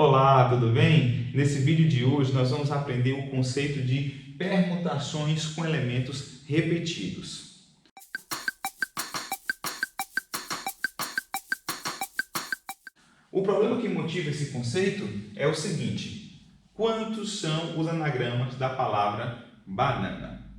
Olá, tudo bem? Nesse vídeo de hoje nós vamos aprender o conceito de permutações com elementos repetidos. O problema que motiva esse conceito é o seguinte: quantos são os anagramas da palavra banana?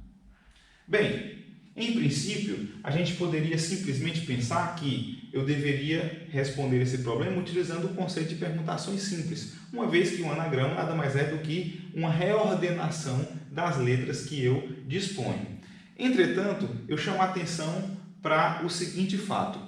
Bem, em princípio, a gente poderia simplesmente pensar que eu deveria responder esse problema utilizando o conceito de permutações simples, uma vez que um anagrama nada mais é do que uma reordenação das letras que eu disponho. Entretanto, eu chamo a atenção para o seguinte fato: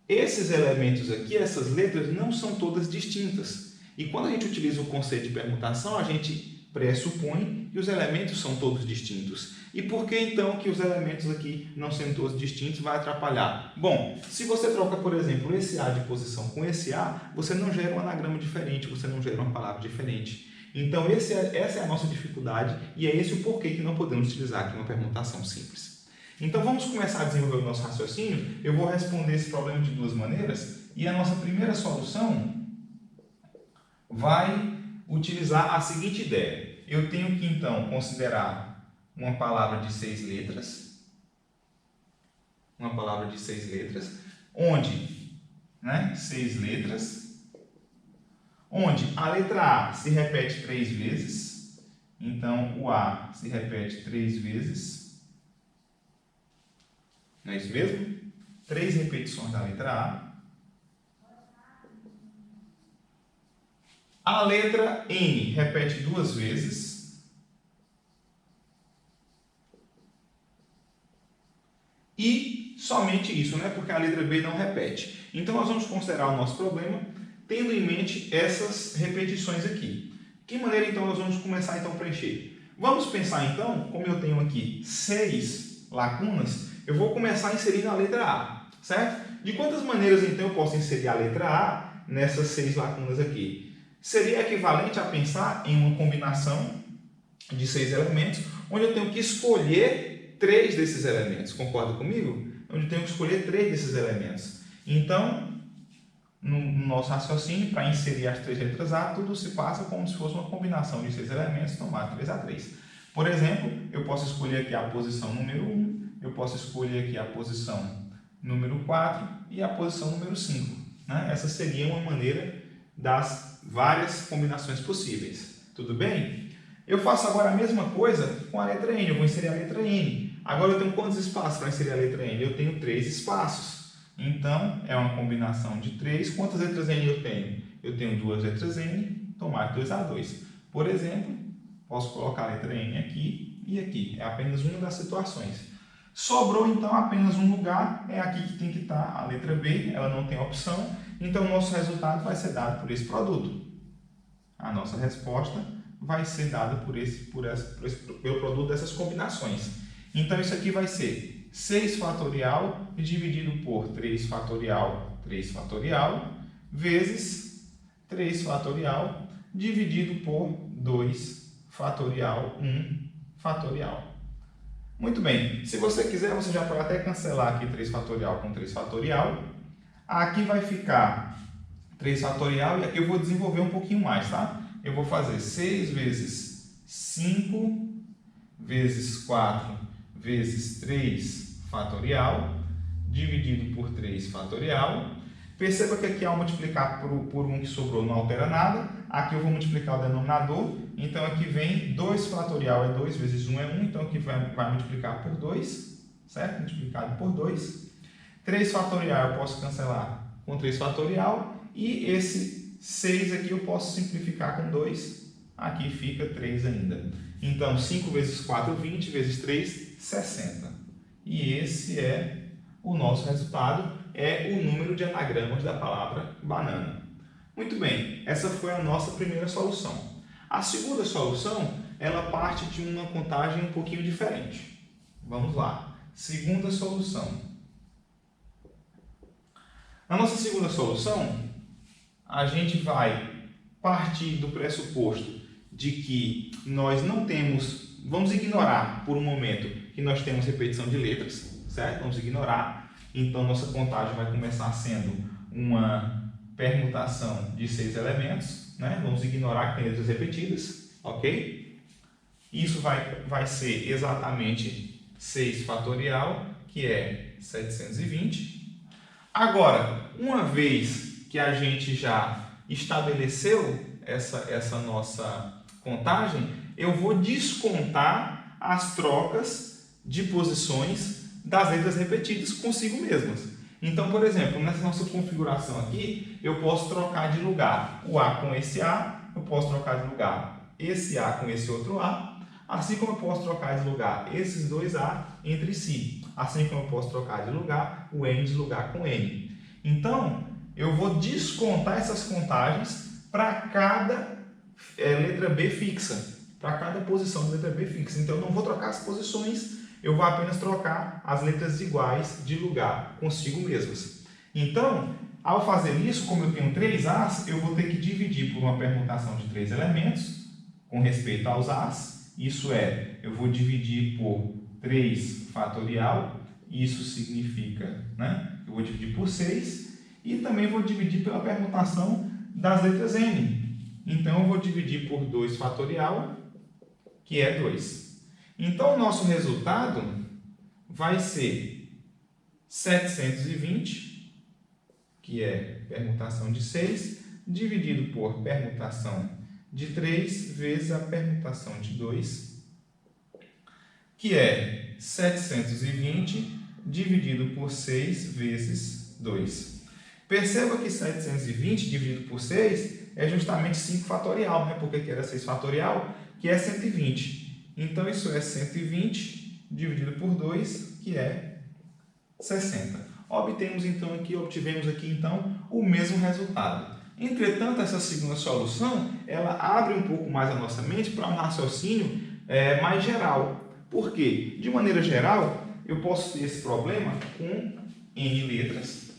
esses elementos aqui, essas letras, não são todas distintas. E quando a gente utiliza o conceito de permutação, a gente pressupõe que os elementos são todos distintos. E por que então que os elementos aqui não sendo todos distintos vai atrapalhar? Bom, se você troca, por exemplo, esse A de posição com esse A, você não gera um anagrama diferente, você não gera uma palavra diferente. Então essa é a nossa dificuldade e é esse o porquê que não podemos utilizar aqui uma permutação simples. Então vamos começar a desenvolver o nosso raciocínio. Eu vou responder esse problema de duas maneiras e a nossa primeira solução vai utilizar a seguinte ideia. Eu tenho que então considerar uma palavra de 6 letras, onde, 6 letras, onde a letra A se repete 3 vezes, então o A se repete 3 vezes, não é isso mesmo? 3 repetições da letra A. A letra N repete 2 vezes. E somente isso, porque a letra B não repete. Então, nós vamos considerar o nosso problema tendo em mente essas repetições aqui. De que maneira, então, nós vamos começar a preencher? Vamos pensar, então, como eu tenho aqui 6 lacunas, eu vou começar a inserir na letra A, certo? De quantas maneiras, então, eu posso inserir a letra A nessas 6 lacunas aqui? Seria equivalente a pensar em uma combinação de 6 elementos, onde eu tenho que escolher 3 desses elementos. Concorda comigo? Onde eu tenho que escolher 3 desses elementos. Então, no nosso raciocínio, para inserir as 3 letras A, tudo se passa como se fosse uma combinação de 6 elementos, tomar 3A3. Por exemplo, eu posso escolher aqui a posição número 1, eu posso escolher aqui a posição número 4 e a posição número 5. Essa seria uma maneira das várias combinações possíveis. Tudo bem? Eu faço agora a mesma coisa com a letra N. Eu vou inserir a letra N. Agora eu tenho quantos espaços para inserir a letra N? Eu tenho 3 espaços. Então, é uma combinação de 3. Quantas letras N eu tenho? Eu tenho 2 letras N, tomar 2A2. Por exemplo, posso colocar a letra N aqui e aqui. É apenas uma das situações. Sobrou, então, apenas um lugar. É aqui que tem que estar a letra B. Ela não tem opção. Então, o nosso resultado vai ser dado por esse produto. A nossa resposta vai ser dada pelo produto dessas combinações. Então, isso aqui vai ser 6 fatorial dividido por 3 fatorial, 3 fatorial, vezes 3 fatorial dividido por 2 fatorial, 1 fatorial. Muito bem, se você quiser, você já pode até cancelar aqui 3 fatorial com 3 fatorial. Aqui vai ficar 3 fatorial e aqui eu vou desenvolver um pouquinho mais, tá? Eu vou fazer 6 vezes 5 vezes 4 vezes 3 fatorial dividido por 3 fatorial. Perceba que aqui ao multiplicar por 1 que sobrou não altera nada. Aqui eu vou multiplicar o denominador. Então aqui vem 2 fatorial é 2 vezes 1 é 1. Então aqui vai multiplicar por 2, certo? Multiplicado por 2. 3 fatorial eu posso cancelar com 3 fatorial. E esse 6 aqui eu posso simplificar com 2, aqui fica 3 ainda. Então, 5 vezes 4, 20, vezes 3, 60. E esse é o nosso resultado, é o número de anagramas da palavra banana. Muito bem, essa foi a nossa primeira solução. A segunda solução, ela parte de uma contagem um pouquinho diferente. Vamos lá. Segunda solução. Na nossa segunda solução, a gente vai partir do pressuposto de que nós não temos, vamos ignorar por um momento que nós temos repetição de letras, certo? Vamos ignorar. Então, nossa contagem vai começar sendo uma permutação de 6 elementos, né? Vamos ignorar que tem letras repetidas, ok? Isso vai ser exatamente 6 fatorial, que é 720. Agora, uma vez que a gente já estabeleceu essa nossa contagem, eu vou descontar as trocas de posições das letras repetidas consigo mesmas. Então, por exemplo, nessa nossa configuração aqui, eu posso trocar de lugar o A com esse A, eu posso trocar de lugar esse A com esse outro A, assim como eu posso trocar de lugar esses dois A entre si, assim como eu posso trocar de lugar o N de lugar com N. Então, eu vou descontar essas contagens para cada letra B fixa, para cada posição da letra B fixa. Então, eu não vou trocar as posições, eu vou apenas trocar as letras iguais de lugar consigo mesmas. Então, ao fazer isso, como eu tenho 3 As, eu vou ter que dividir por uma permutação de 3 elementos com respeito aos As. Isso é, eu vou dividir por 3 fatorial, isso significa, né? Eu vou dividir por 6 e também vou dividir pela permutação das letras N. Então, eu vou dividir por 2 fatorial, que é 2. Então, o nosso resultado vai ser 720, que é permutação de 6, dividido por permutação de 3 vezes a permutação de 2, que é 720 dividido por 6 vezes 2. Perceba que 720 dividido por 6 é justamente 5 fatorial, né? Porque aqui era 6 fatorial, que é 120. Então, isso é 120 dividido por 2, que é 60. Obtivemos aqui, então, o mesmo resultado. Entretanto, essa segunda solução, ela abre um pouco mais a nossa mente para um raciocínio mais geral. Por quê? De maneira geral, eu posso ter esse problema com N letras,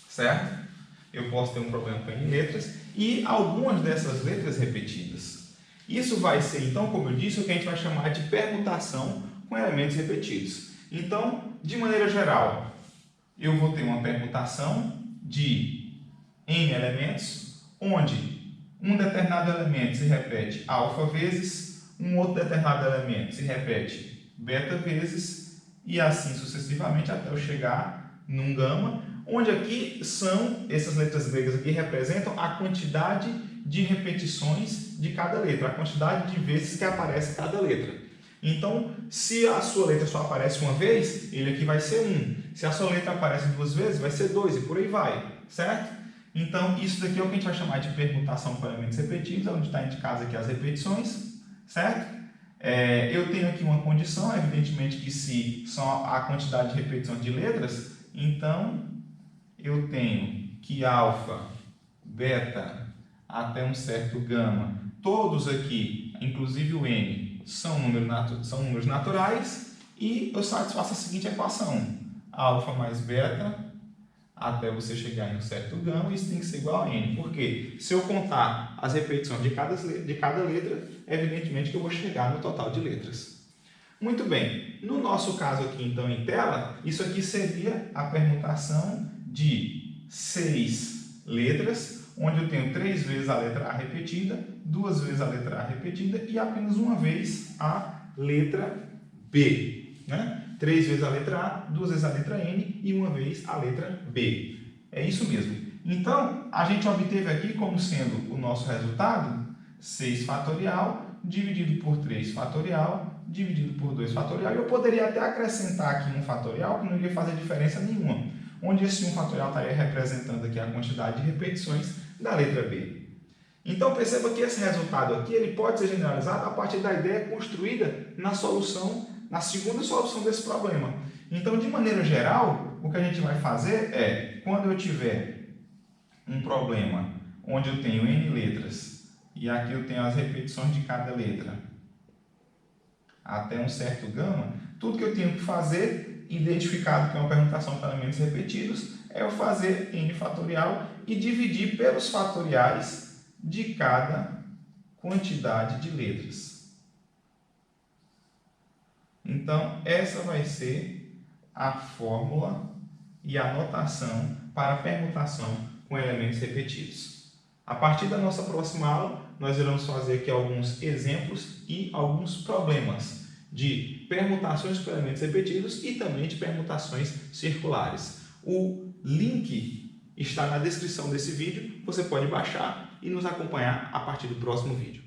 certo? Eu posso ter um problema com N letras e algumas dessas letras repetidas. Isso vai ser, então, como eu disse, o que a gente vai chamar de permutação com elementos repetidos. Então, de maneira geral, eu vou ter uma permutação de N elementos, onde um determinado elemento se repete alfa vezes, um outro determinado elemento se repete beta vezes, e assim sucessivamente até eu chegar num gama, onde aqui essas letras gregas aqui representam a quantidade de repetições de cada letra, a quantidade de vezes que aparece cada letra. Então, se a sua letra só aparece uma vez, ele aqui vai ser 1. Se a sua letra aparece 2 vezes, vai ser 2 e por aí vai, certo? Então, isso daqui é o que a gente vai chamar de permutação com elementos repetidos, onde está indicado aqui as repetições, certo? Eu tenho aqui uma condição, evidentemente que se são a quantidade de repetição de letras, então eu tenho que alfa, beta, até um certo gama, todos aqui, inclusive o N, são números naturais, e eu satisfaço a seguinte equação: alfa mais beta até você chegar em um certo gama, isso tem que ser igual a N. Por quê? Se eu contar as repetições de cada letra, evidentemente que eu vou chegar no total de letras. Muito bem, no nosso caso aqui então em tela, isso aqui seria a permutação de 6 letras, onde eu tenho 3 vezes a letra A repetida, 2 vezes a letra A repetida e apenas uma vez a letra B, né? 3 vezes a letra A, 2 vezes a letra N e uma vez a letra B. É isso mesmo. Então, a gente obteve aqui como sendo o nosso resultado 6 fatorial dividido por 3 fatorial dividido por 2 fatorial. Eu poderia até acrescentar aqui um fatorial que não iria fazer diferença nenhuma, onde esse 1 fatorial estaria representando aqui a quantidade de repetições da letra B. Então, perceba que esse resultado aqui ele pode ser generalizado a partir da ideia construída na segunda solução desse problema. Então, de maneira geral, o que a gente vai fazer é, quando eu tiver um problema onde eu tenho N letras e aqui eu tenho as repetições de cada letra até um certo gama, tudo que eu tenho que fazer, identificado que é uma permutação para elementos repetidos, é eu fazer N fatorial e dividir pelos fatoriais de cada quantidade de letras. Então, essa vai ser a fórmula e a notação para a permutação com elementos repetidos. A partir da nossa próxima aula, nós iremos fazer aqui alguns exemplos e alguns problemas de permutações com elementos repetidos e também de permutações circulares. O link está na descrição desse vídeo, você pode baixar e nos acompanhar a partir do próximo vídeo.